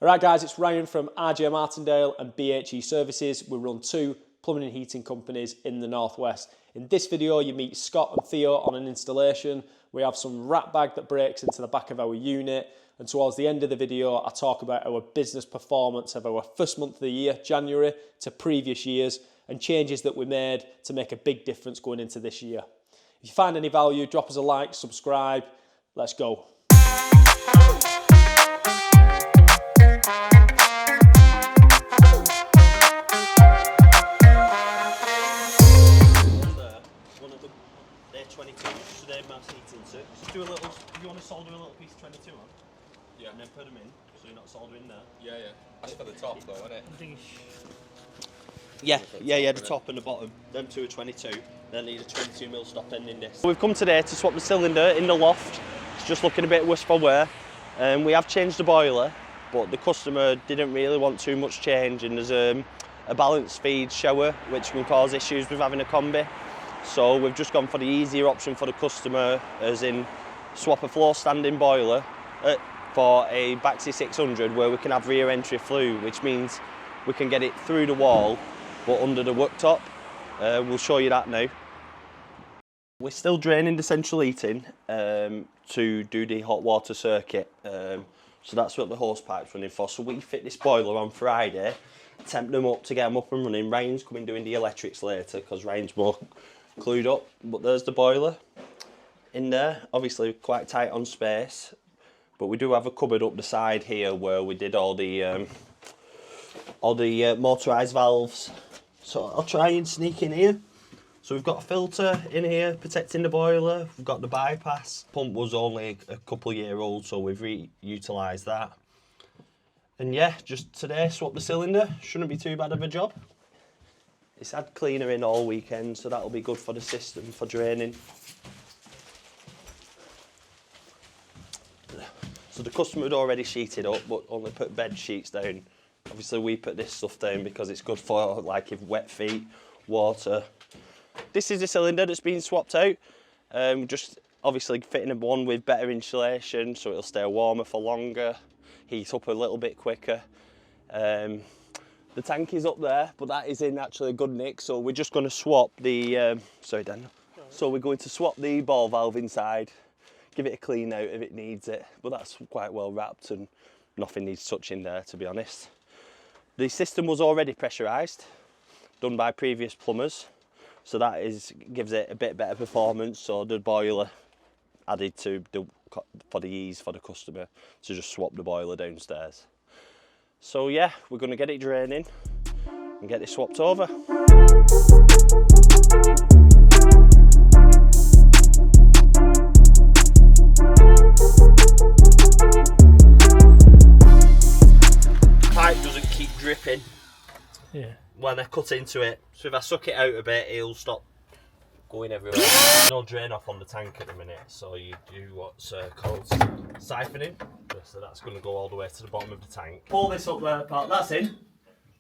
Alright guys, it's Ryan from RJ Martindale and BHE Services. We run 2 plumbing and heating companies in the Northwest. In this video you meet Scott and Theo on an installation. We have some rat bag that breaks into the back of our unit, and towards the end of the video I talk about our business performance of our first month of the year, January, to previous years, and changes that we made to make a big difference going into this year. If you find any value, drop us a like, subscribe, let's go. They're 22, so they're mass heating too. Just do a little, you want to solder a little piece of 22 on? Yeah. And then put them in, so you're not soldering there. Yeah, yeah. That's for the top though, isn't it? Yeah, the top and the bottom. Them two are 22. They'll need a 22mm stop ending disc. We've come today to swap the cylinder in the loft. It's just looking a bit worse for wear. We have changed the boiler, but the customer didn't really want too much change, and there's a balance feed shower which can cause issues with having a combi. So we've just gone for the easier option for the customer, as in swap a floor standing boiler for a Baxi 600 where we can have rear entry flue, which means we can get it through the wall but under the worktop. We'll show you that now. We're still draining the central heating to do the hot water circuit. So that's what the hose pipe's running for. So we fit this boiler on Friday, temp them up to get them up and running. Ryan's coming doing the electrics later because Ryan's more clued up, but there's the boiler in there. Obviously quite tight on space, but we do have a cupboard up the side here where we did all the motorised valves. So I'll try and sneak in here. So we've got a filter in here protecting the boiler. We've got the bypass. Pump was only a couple of years old, so we've re-utilised that. And yeah, just today swap the cylinder. Shouldn't be too bad of a job. It's had cleaner in all weekend, so that'll be good for the system for draining. So the customer had already sheeted up, but only put bed sheets down. Obviously we put this stuff down because it's good for like if wet feet, water. This is the cylinder that's been swapped out. Just obviously fitting one with better insulation so it'll stay warmer for longer, heat up a little bit quicker. The tank is up there, but that is in actually a good nick, so we're just going to swap the, sorry Dan. So we're going to swap the ball valve inside, give it a clean out if it needs it, but that's quite well wrapped and nothing needs touching there, to be honest. The system was already pressurised, done by previous plumbers, so that gives it a bit better performance, so the boiler added for the ease for the customer to just swap the boiler downstairs. So yeah, we're going to get it draining and get this swapped over. Pipe doesn't keep dripping when I cut into it, so if I suck it out a bit it'll stop going everywhere. No drain off on the tank at the minute, so you do what's called siphoning. So that's going to go all the way to the bottom of the tank. Pull this up there, pal. That's in.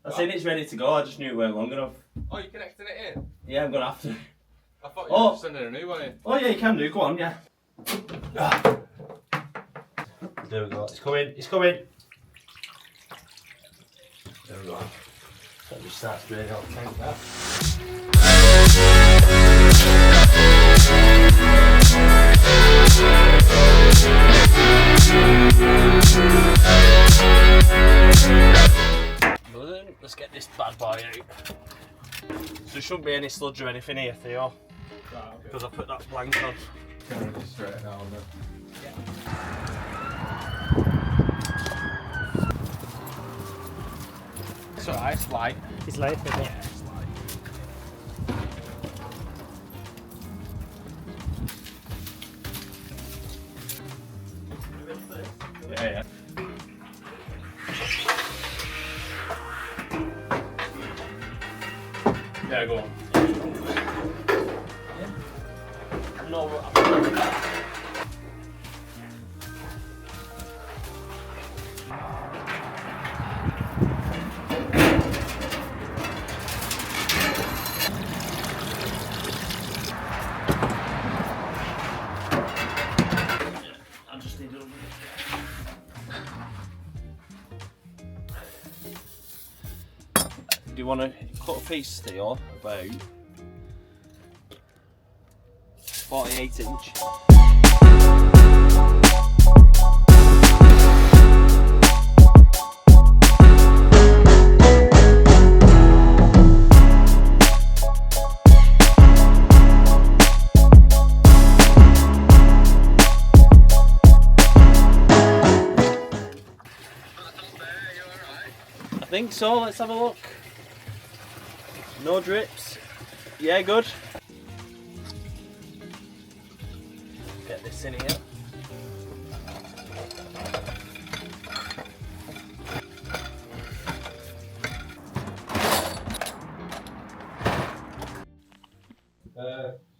That's in, it's ready to go. I just knew it weren't long enough. Oh, you're connecting it in? Yeah, I'm going to have to. I thought you were sending a new one in. Oh yeah, you can do. Go on, yeah. There we go. It's coming. It's coming. There we go. Let me start draining out the tank now. Let's get this bad boy out. So there shouldn't be any sludge or anything here, Theo. Right, okay. Because I put that blank on. Can I just straighten out on them? Yeah. It's alright, it's light. It's light, isn't it? Yeah, it's light. Yeah. Yeah, go on. Yeah. No, Do you want to cut a piece, Theo, about 48 inch? I think so, let's have a look. No drips. Yeah, good. Get this in here. Just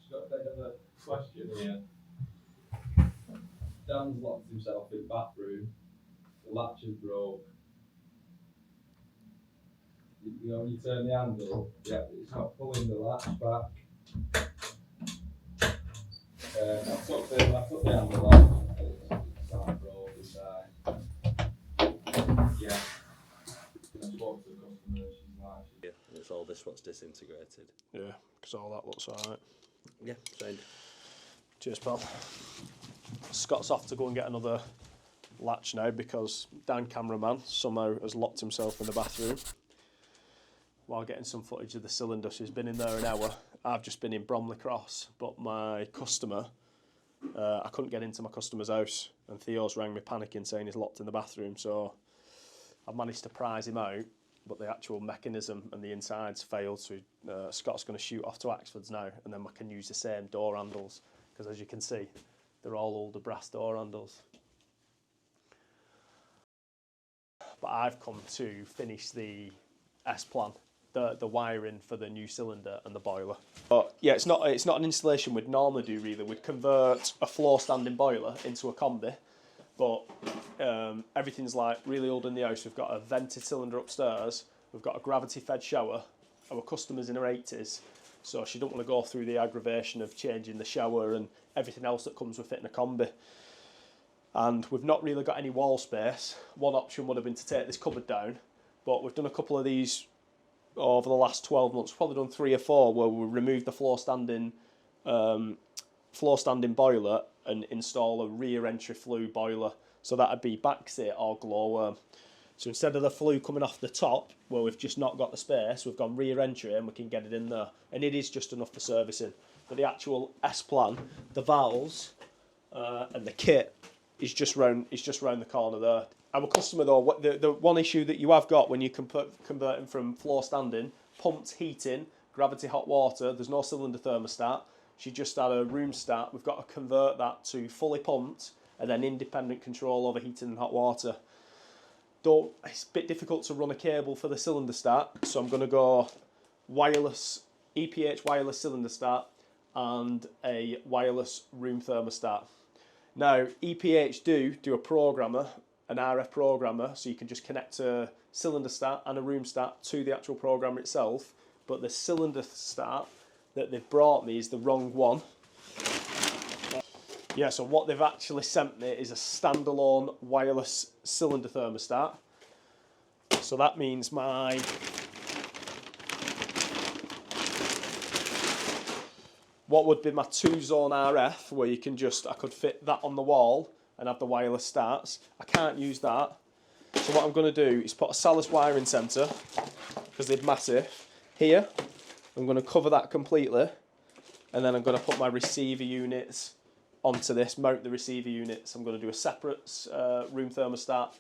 got a bit of a question here. Dan's locked himself in the bathroom. The latch is broke. You know, when you turn the handle, yeah, it's not pulling the latch back. I took the handle off, it's not broke inside. Yeah. I spoke to the customer, she's like, Yeah, it's all this what's disintegrated. Yeah, because all that looks alright. Yeah, sound. Cheers, pal. Scott's off to go and get another latch now because Dan cameraman somehow has locked himself in the bathroom while getting some footage of the cylinder. So he's been in there an hour. I've just been in Bromley Cross, but my customer, I couldn't get into my customer's house, and Theo's rang me panicking saying he's locked in the bathroom. So I've managed to prise him out, but the actual mechanism and the insides failed. So Scott's going to shoot off to Axford's now, and then I can use the same door handles because, as you can see, they're all older brass door handles. But I've come to finish the S-plan. The wiring for the new cylinder and the boiler. But yeah, it's not an installation we'd normally do really. We'd convert a floor standing boiler into a combi, but everything's like really old in the house. We've got a vented cylinder upstairs, we've got a gravity fed shower. Our customer's in her 80s, so she don't want to go through the aggravation of changing the shower and everything else that comes with fitting a combi. And we've not really got any wall space. One option would have been to take this cupboard down, but we've done a couple of these over the last 12 months, probably done 3 or 4, where we removed the floor standing boiler and install a rear entry flue boiler. So that'd be backsit or glowworm. So instead of the flue coming off the top, where we've just not got the space, we've gone rear entry and we can get it in there. And it is just enough for servicing. But the actual S-plan, the valves and the kit is just round the corner there. Our customer though, the one issue that you have got when you converting from floor standing, pumped heating, gravity hot water, there's no cylinder thermostat. She just had a room stat. We've got to convert that to fully pumped and then independent control over heating and hot water. It's a bit difficult to run a cable for the cylinder start, so I'm going to go wireless, EPH wireless cylinder start and a wireless room thermostat. Now, EPH do a programmer, an RF programmer, so you can just connect a cylinder start and a room start to the actual programmer itself, but the cylinder start that they've brought me is the wrong one. Yeah, so what they've actually sent me is a standalone wireless cylinder thermostat. So that means what would be my 2-zone RF, where you can I could fit that on the wall and have the wireless starts. I can't use that. So what I'm going to do is put a Salis wiring centre, because they're massive, here. I'm going to cover that completely, and then I'm going to put my receiver units onto this, mount the receiver units. I'm going to do a separate room thermostat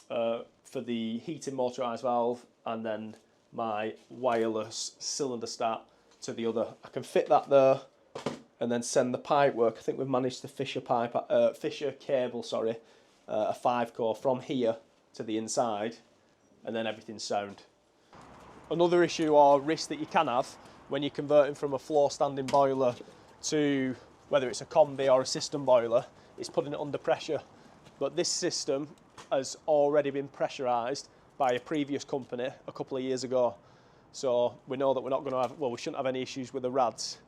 for the heating motorised valve, and then my wireless cylinder start to the other. I can fit that there and then send the pipework. I think we've managed to fish a cable, a 5-core from here to the inside, and then everything's sound. Another issue or risk that you can have when you're converting from a floor standing boiler to whether it's a combi or a system boiler is putting it under pressure. But this system has already been pressurised by a previous company a couple of years ago. So we know that we're not going to have, well, we shouldn't have any issues with the rads.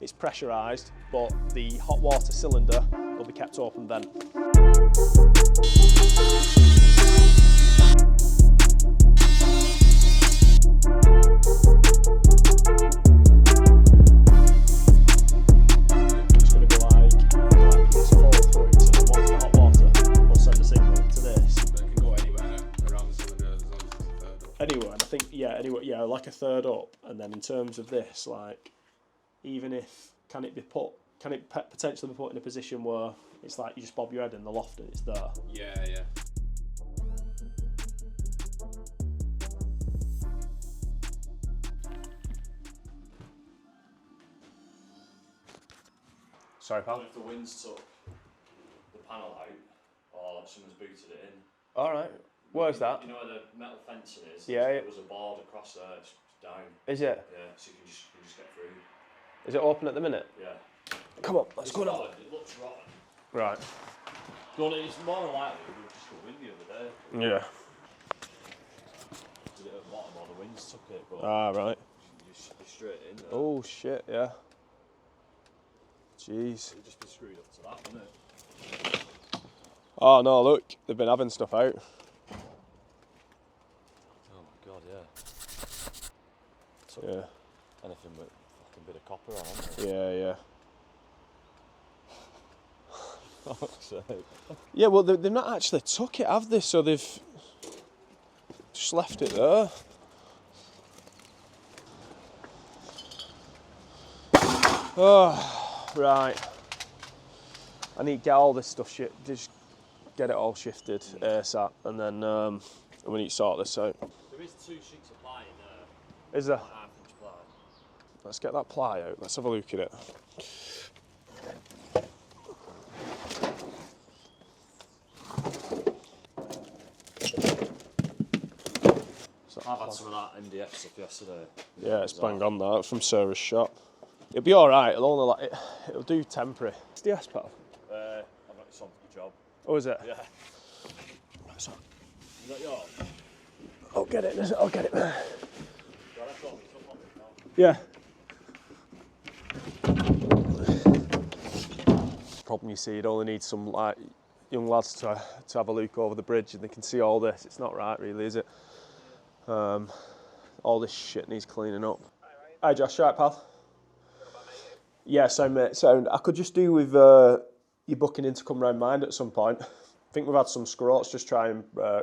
It's pressurised, but the hot water cylinder will be kept open then. anyway, and I think like a third up, and then in terms of this, like, even if can it potentially be put in a position where it's like you just bob your head in the loft and it's there? Yeah. Sorry, pal. If the winds took the panel out, or someone's booted it in. All right. Where's that? You know where the metal fencing is? Yeah. There was a board across there, it's down. Is it? Yeah, so you can just get through. Is it open at the minute? Yeah. Come on, let's go It's now. rotten, it looks rotten. Right. It's more than likely we were just got wind the other day. Yeah. Did it at the bottom or the winds took it, but Ah, right. you should be straight in there. Oh shit, yeah. Jeez. It'd just be screwed up to that, wouldn't it? Oh no, look, they've been having stuff out. Oh my god, yeah. Took Yeah. anything with fucking bit of copper on, haven't they? Yeah. Fuck's sake. Yeah, well, they've not actually took it, have they? So they've just left it there. Oh, right. I need to get all this stuff just get it all shifted ASAP, and then we need to sort this out. There is 2 sheets of ply in there. Is there? Like half-inch ply. Let's get that ply out. Let's have a look at it. I've had some of that MDF stuff yesterday. Yeah, it's bang on that from Sarah's shop. It'll be all right. It'll only it'll do temporary. It's the S pal. I've got this on for the job. Oh, is it? Yeah. Is that yours? I'll get it. I'll get it. Well, that's what we took on it now. Yeah. Problem you see, you'd only need some like young lads to have a look over the bridge, and they can see all this. It's not right, really, is it? All this shit needs cleaning up. Hi Josh, right pal? Yeah, so mate, sound. I could just do with you booking in to come round mine at some point. I think we've had some scroats just try and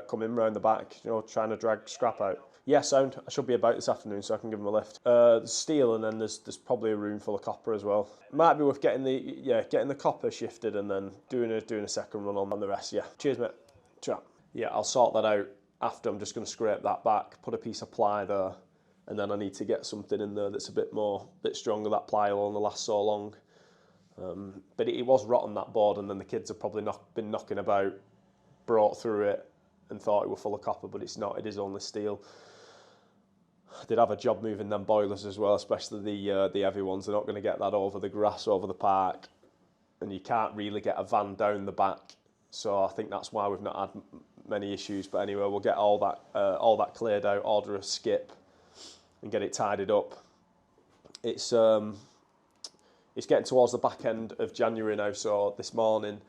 come in round the back, you know, trying to drag scrap out. Yeah, sound. I should be about this afternoon, so I can give them a lift. There's steel, and then there's probably a room full of copper as well. Might be worth getting the copper shifted and then doing a second run on the rest. Yeah. Cheers, mate. Ciao. Yeah, I'll sort that out after. I'm just going to scrape that back, put a piece of ply there, and then I need to get something in there that's a bit stronger. That ply will only last so long. But it was rotten, that board, and then the kids have probably been knocking about, brought through it, and thought it were full of copper, but it's not. It is only steel. I did have a job moving them boilers as well, especially the heavy ones. They're not going to get that over the grass over the park, and you can't really get a van down the back. So I think that's why we've not had many issues. But anyway, we'll get all that cleared out, order a skip, and get it tidied up. It's getting towards the back end of January now, so this morning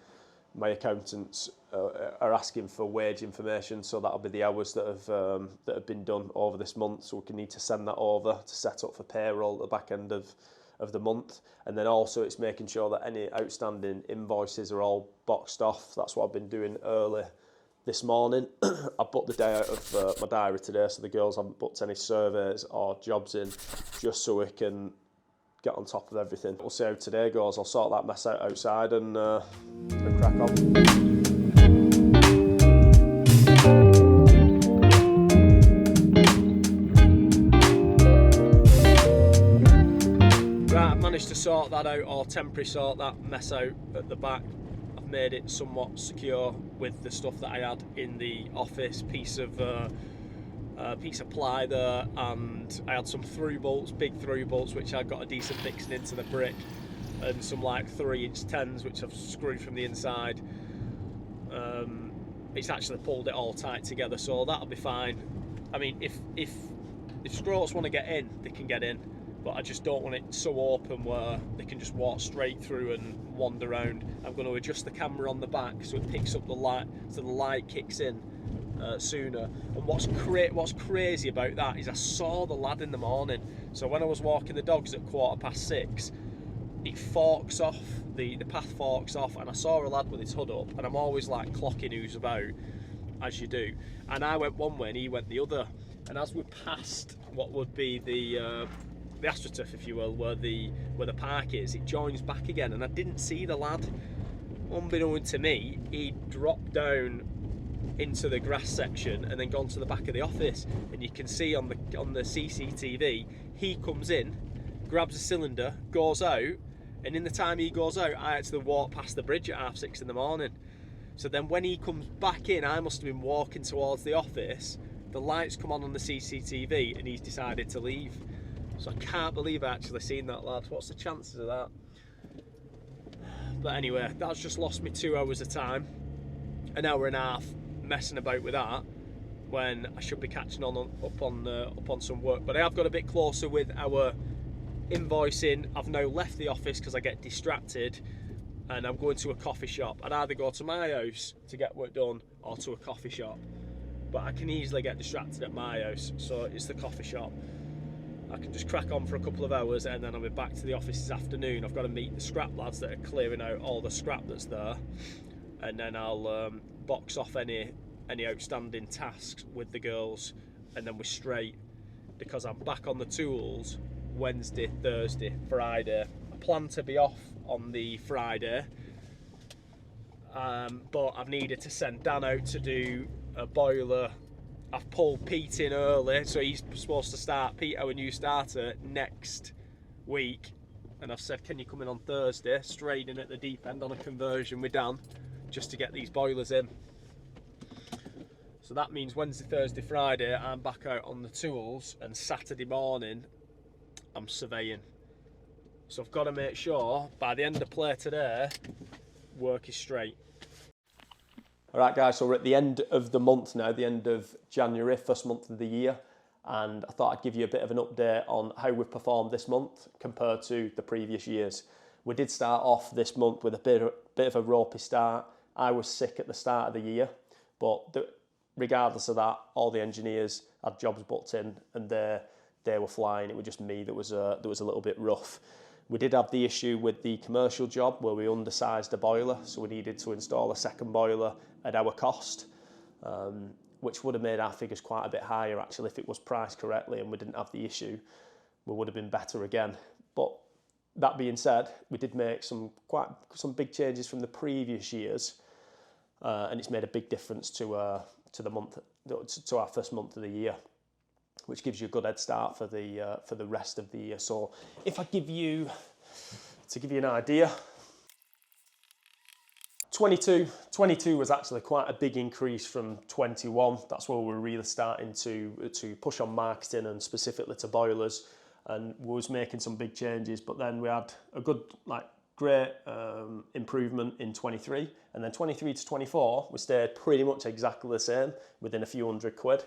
my accountants are asking for wage information, so that'll be the hours that have been done over this month, so we can need to send that over to set up for payroll at the back end of the month. And then also it's making sure that any outstanding invoices are all boxed off. That's what I've been doing early this morning. I booked the day out of my diary today, so the girls haven't booked any surveys or jobs in, just so we can get on top of everything. We'll see how today goes. I'll sort that mess out outside and crack on. Right, I've managed to sort that out, or temporary sort that mess out at the back. I've made it somewhat secure with the stuff that I had in the office, piece of ply there, and I had some through bolts, big through bolts, which I got a decent fixing into the brick, and some like 3-inch 10s which I've screwed from the inside. It's actually pulled it all tight together, so that'll be fine. I mean, if scroats want to get in, they can get in, but I just don't want it so open where they can just walk straight through and wander around. I'm going to adjust the camera on the back so it picks up the light, so the light kicks in sooner. And what's crazy about that is I saw the lad in the morning. So when I was walking the dogs at 6:15, it forks off, the path forks off, and I saw a lad with his hood up, and I'm always like clocking who's about, as you do. And I went one way and he went the other. and as we passed what would be the AstroTurf, if you will, where the park is, it joins back again, and I didn't see the lad. Unbeknown to me, he dropped down into the grass section and then gone to the back of the office, and you can see on the CCTV he comes in, grabs a cylinder, goes out, and in the time he goes out I actually walk past the bridge at 6:30 in the morning. So then when he comes back in, I must have been walking towards the office, the lights come on the CCTV, and he's decided to leave. So I can't believe I actually seen that lad. What's the chances of that? But anyway, that's just lost me 2 hours of time, an hour and a half messing about with that, when I should be catching up on some work. But I have got a bit closer with our invoicing. I've now left the office because I get distracted, and I'm going to a coffee shop. I'd either go to my house to get work done or to a coffee shop, but I can easily get distracted at my house, so it's the coffee shop. I can just crack on for a couple of hours, and then I'll be back to the office this afternoon. I've got to meet the scrap lads that are clearing out all the scrap that's there, and then I'll box off any outstanding tasks with the girls, and then we're straight, because I'm back on the tools Wednesday, Thursday, Friday. I plan to be off on the Friday, but I've needed to send Dan out to do a boiler. I've pulled Pete in early, so he's supposed to start, Pete, our new starter, next week, and I've said, can you come in on Thursday, straight in at the deep end on a conversion with Dan, just to get these boilers in. So that means Wednesday, Thursday, Friday I'm back out on the tools, and Saturday morning I'm surveying. So I've got to make sure by the end of play today, work is straight. Alright guys, so we're at the end of the month now, the end of January, first month of the year, and I thought I'd give you a bit of an update on how we've performed this month compared to the previous years. We did start off this month with a bit of a ropey start. I was sick at the start of the year, but regardless of that, all the engineers had jobs booked in, and they were flying. It was just me that was a little bit rough. We did have the issue with the commercial job where we undersized the boiler, so we needed to install a second boiler at our cost, which would have made our figures quite a bit higher actually if it was priced correctly and we didn't have the issue. We would have been better again. But that being said, we did make some big changes from the previous years, and it's made a big difference to our first month of the year, which gives you a good head start for the rest of the year. So if I give you an idea, 22 was actually quite a big increase from 21. That's where we're really starting to push on marketing, and specifically to boilers, and we was making some big changes. But then we had a good, great improvement in 23, and then 23 to 24 we stayed pretty much exactly the same, within a few £100.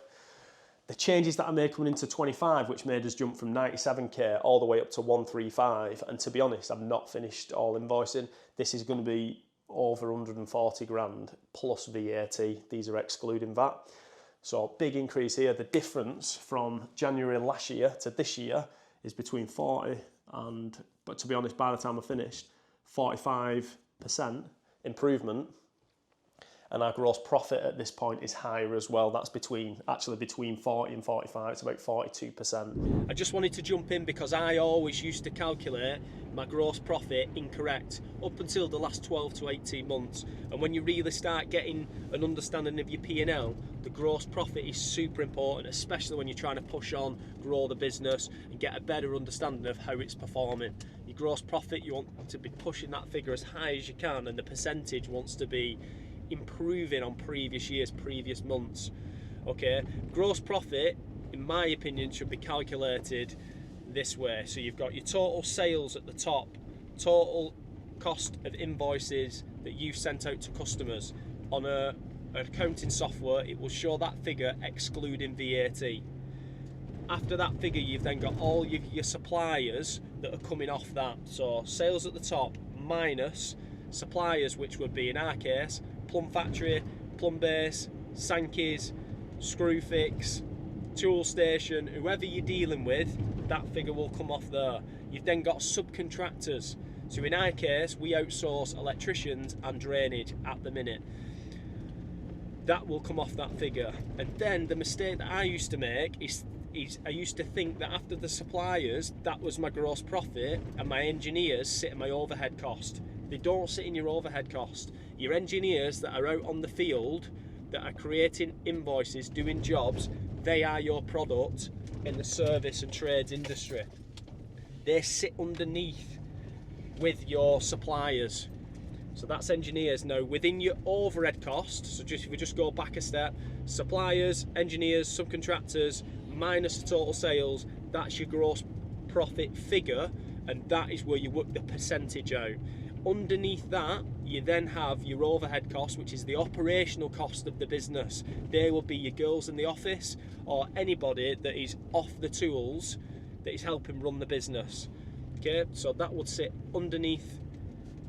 The changes that I made coming into 25, which made us jump from 97k all the way up to 135, and to be honest, I've not finished all invoicing. This is going to be over 140 grand plus VAT. These are excluding VAT. So big increase here. The difference from January last year to this year is between 40 and, but to be honest, by the time I finished, 45% improvement. And our gross profit at this point is higher as well. That's between 40 and 45, it's about 42%. I just wanted to jump in because I always used to calculate my gross profit incorrect up until the last 12 to 18 months. And when you really start getting an understanding of your P&L, the gross profit is super important, especially when you're trying to push on, grow the business and get a better understanding of how it's performing. Your gross profit, you want to be pushing that figure as high as you can, and the percentage wants to be improving on previous years, previous months. Okay, gross profit, in my opinion, should be calculated this way. So you've got your total sales at the top, total cost of invoices that you've sent out to customers. On an accounting software, it will show that figure excluding VAT. After that figure, you've then got all your suppliers that are coming off that. So sales at the top minus suppliers, which would be, in our case, Plumb Factory, Plumb Base, Sankey's, Screwfix, Tool Station, whoever you're dealing with, that figure will come off there. You've then got subcontractors. So in our case, we outsource electricians and drainage at the minute. that will come off that figure. And then the mistake that I used to make is I used to think that after the suppliers, that was my gross profit, and my engineers sit in my overhead cost. They don't sit in your overhead cost. Your engineers that are out on the field, that are creating invoices, doing jobs, they are your product in the service and trades industry. They sit underneath with your suppliers. So that's engineers. Now within your overhead cost, so if we just go back a step, suppliers, engineers, subcontractors, minus the total sales, that's your gross profit figure, and that is where you work the percentage out. Underneath that, you then have your overhead cost, which is the operational cost of the business. They will be your girls in the office or anybody that is off the tools that is helping run the business. Okay, so that would sit underneath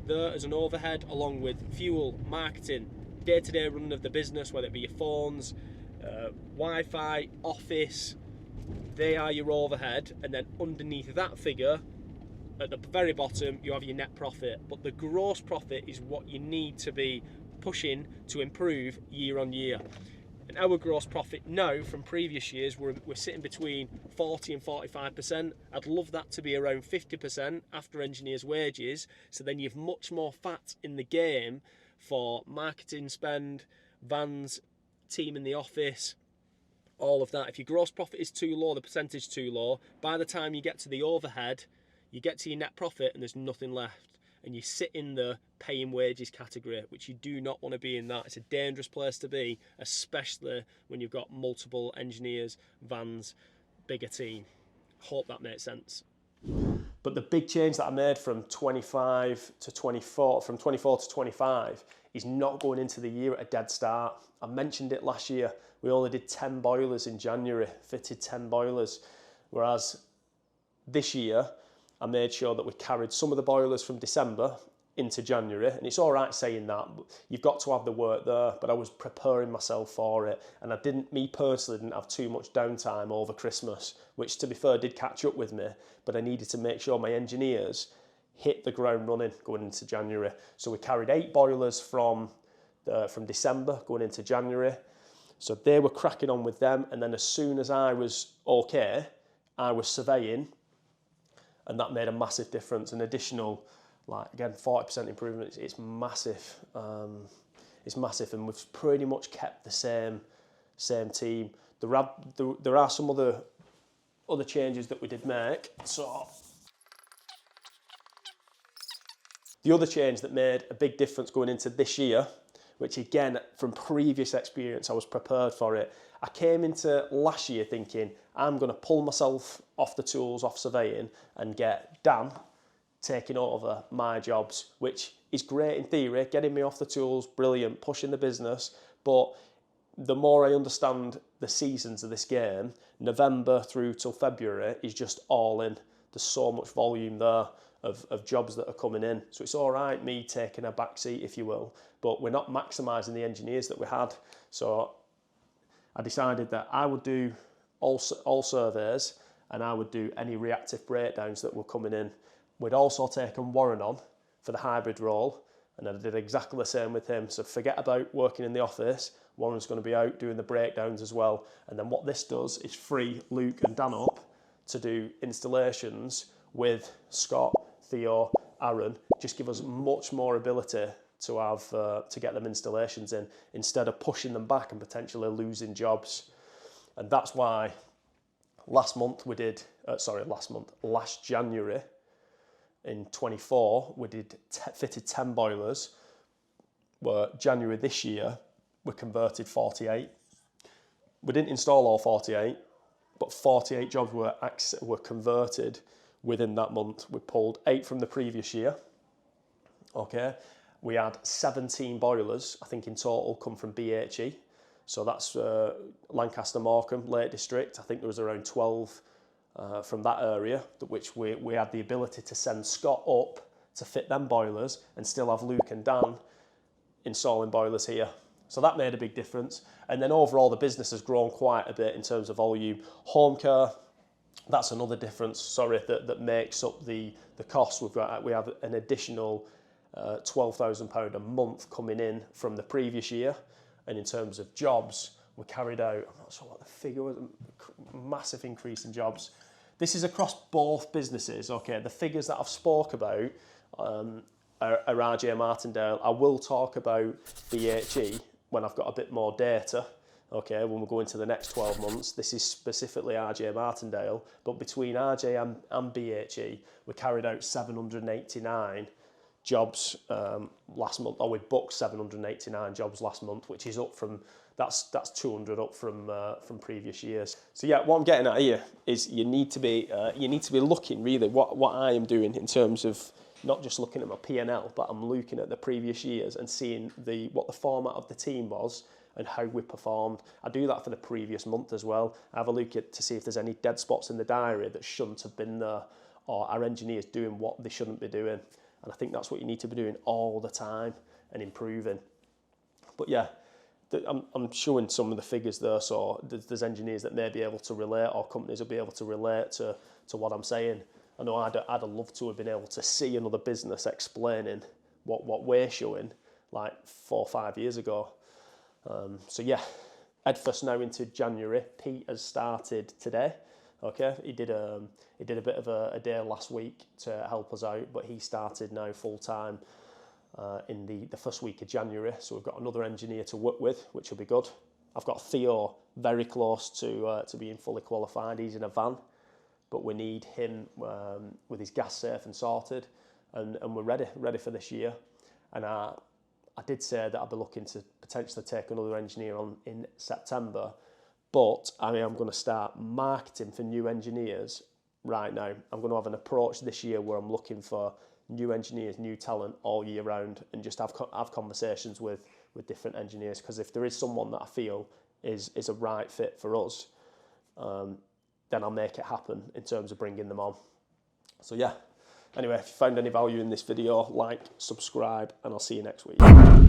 there as an overhead, along with fuel, marketing, day-to-day running of the business, whether it be your phones, Wi-Fi, office. They are your overhead, and then underneath that figure, at the very bottom, you have your net profit. But the gross profit is what you need to be pushing to improve year on year. And our gross profit now from previous years, we're sitting between 40 and 45%. I'd love that to be around 50% after engineers' wages. So then you've much more fat in the game for marketing spend, vans, team in the office, all of that. If your gross profit is too low, the percentage is too low, by the time you get to the overhead, you get to your net profit and there's nothing left. And you sit in the paying wages category, which you do not want to be in that. It's a dangerous place to be, especially when you've got multiple engineers, vans, bigger team. Hope that makes sense. But the big change that I made from 25 to 24, from 24 to 25, is not going into the year at a dead start. I mentioned it last year. We only did 10 boilers in January, fitted 10 boilers. Whereas this year, I made sure that we carried some of the boilers from December into January, and it's all right saying that, but you've got to have the work there, but I was preparing myself for it, and me personally didn't have too much downtime over Christmas, which to be fair did catch up with me, but I needed to make sure my engineers hit the ground running going into January. So we carried 8 boilers from December going into January, so they were cracking on with them, and then as soon as I was okay, I was surveying, and that made a massive difference. An additional, like again, 40% improvement. It's massive. It's massive, and we've pretty much kept the same team. There are some other changes that we did make. So the other change that made a big difference going into this year, which again, from previous experience, I was prepared for it. I came into last year thinking, I'm going to pull myself off the tools, off surveying, and get Dan taking over my jobs, which is great in theory, getting me off the tools, brilliant, pushing the business. But the more I understand the seasons of this game, November through till February is just all in. There's so much volume there of jobs that are coming in. So it's all right, me taking a back seat, if you will, but we're not maximising the engineers that we had. So I decided that I would do all surveys, and I would do any reactive breakdowns that were coming in. We'd also taken Warren on for the hybrid role, and I did exactly the same with him. So forget about working in the office. Warren's going to be out doing the breakdowns as well. And then what this does is free Luke and Dan up to do installations with Scott, Theo, Aaron. Just give us much more ability to have to get them installations in, instead of pushing them back and potentially losing jobs. And that's why last January in 24, we fitted 10 boilers, where January this year, we converted 48. We didn't install all 48, but 48 jobs were converted within that month. We pulled 8 from the previous year, okay? We had 17 boilers, I think in total, come from BHE. So that's Lancaster, Morecambe, Lake District. I think there was around 12 from that area, which we had the ability to send Scott up to fit them boilers and still have Luke and Dan installing boilers here. So that made a big difference. And then overall, the business has grown quite a bit in terms of volume. Home care, that's another difference, that makes up the cost. We have an additional £12,000 a month coming in from the previous year. And in terms of jobs, we carried out, I'm not sure what the figure was, a massive increase in jobs. This is across both businesses, okay? The figures that I've spoke about are RJ Martindale. I will talk about BHE when I've got a bit more data, okay, when we go into the next 12 months. This is specifically RJ Martindale, but between RJ and BHE, we carried out 789 jobs last month, or we booked 789 jobs last month, which is up from, that's 200 up from previous years. So yeah, what I'm getting at here is you need to be looking really what I am doing in terms of not just looking at my P&L, but I'm looking at the previous years and seeing what the format of the team was and how we performed. I do that for the previous month as well. I have a look at to see if there's any dead spots in the diary that shouldn't have been there, or our engineers doing what they shouldn't be doing. And I think that's what you need to be doing all the time and improving. But yeah, I'm showing some of the figures there, so there's engineers that may be able to relate, or companies will be able to relate to what I'm saying. I know I'd have loved to have been able to see another business explaining what we're showing like 4 or 5 years ago. So yeah, headfirst now into January. Pete has started today. Okay, he did a bit of a day last week to help us out, but he started now full time in the first week of January. So we've got another engineer to work with, which will be good. I've got Theo very close to being fully qualified. He's in a van, but we need him with his gas safe and sorted, and we're ready for this year. And I did say that I'd be looking to potentially take another engineer on in September. But I mean, I'm going to start marketing for new engineers right now. I'm going to have an approach this year where I'm looking for new engineers, new talent all year round, and just have conversations with different engineers. Because if there is someone that I feel is a right fit for us, then I'll make it happen in terms of bringing them on. So yeah. Anyway, if you found any value in this video, like, subscribe, and I'll see you next week.